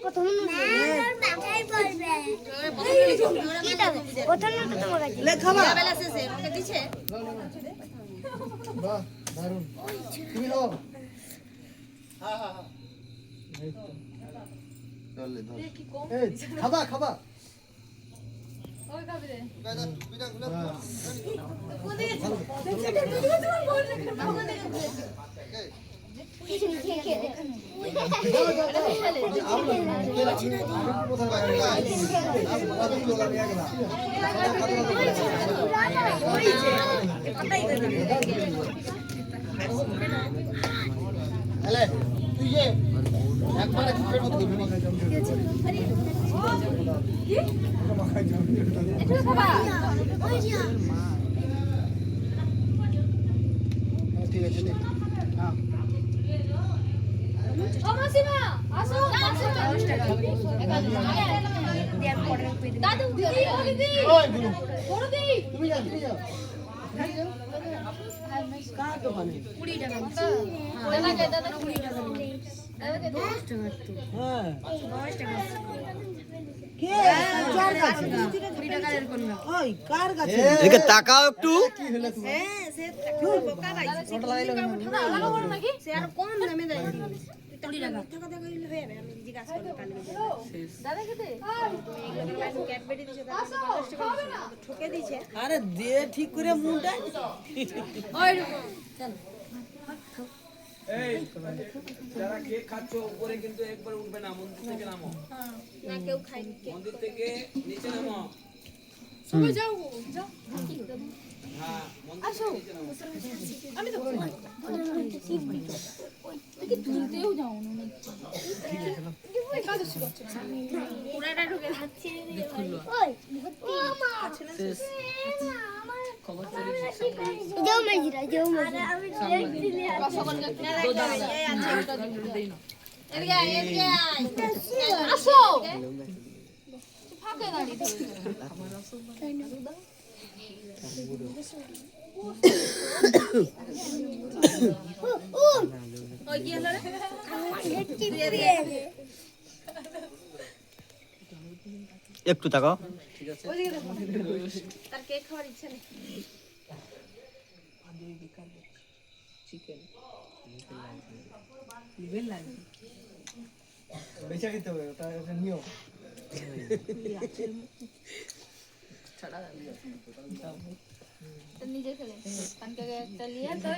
প্রথম মাথায় পড়বে প্রথম তো তোমার কাছে লেখাবা বেলা শেষে ওকে দিছে বাহ দারুণ তুমি নাও হ্যাঁ হ্যাঁ হ্যাঁ চলে ধর এই খাবা খাবা ওই খাবি রে বিনা গুলাব তুই যে একবারে ঘুরের মতো ঘুরবি ঠিক আছে হ্যাঁ ও মাসিমা আসো দাদু দিদি ওই গুরু বড় দি তুমি যাও কার দোকানে 20 টাকা দাদা দাদা 20 টাকা হ্যাঁ 10 টাকা কে কার কাছে 20 টাকা এর কোন ওই কার কাছে এদিকে তাকাও একটু কি হলো তুমি হ্যাঁ সে বোকা ভাই ওটা লাগাইলো লাগা বড় নাকি সে আর কম দামে দেয় 20 টাকা কথা কইলে হবে আমি জিজ্ঞাসা করব কালকে দাদা খেতে তুমি ক্যাডবেরি দিছো দাদা 50 টাকা ঠকে দিছে আরে দে ঠিক করে মুন্ডা ওই চল এই যারা কেক খাচ্ছ উপরে কিন্তু একবার উঠবে না মন্দির থেকে নামো না কেউ খায় কে মন্দির থেকে নিচে নামো সবাই যাও যাও হ্যাঁ মন্দির আসো থেকে নিচে নামো আমি তো কি তুলতেও যাও না পুরাটা ঢুকে যাচ্ছে ওই যাও মেজিরা যাও মেজিরা আমি দেখছিলি এদিকে আয় এদিকে আয় আসো ফাঁকে দাঁড়িয়ে ওই কি হলো রে একটু তাকাও তার কেক খাওয়ার ইচ্ছা নেই বেচা খেতে হবে ওটা একটা নিয়ম তো নিজে খেলে কানকে একটা লিয়া তো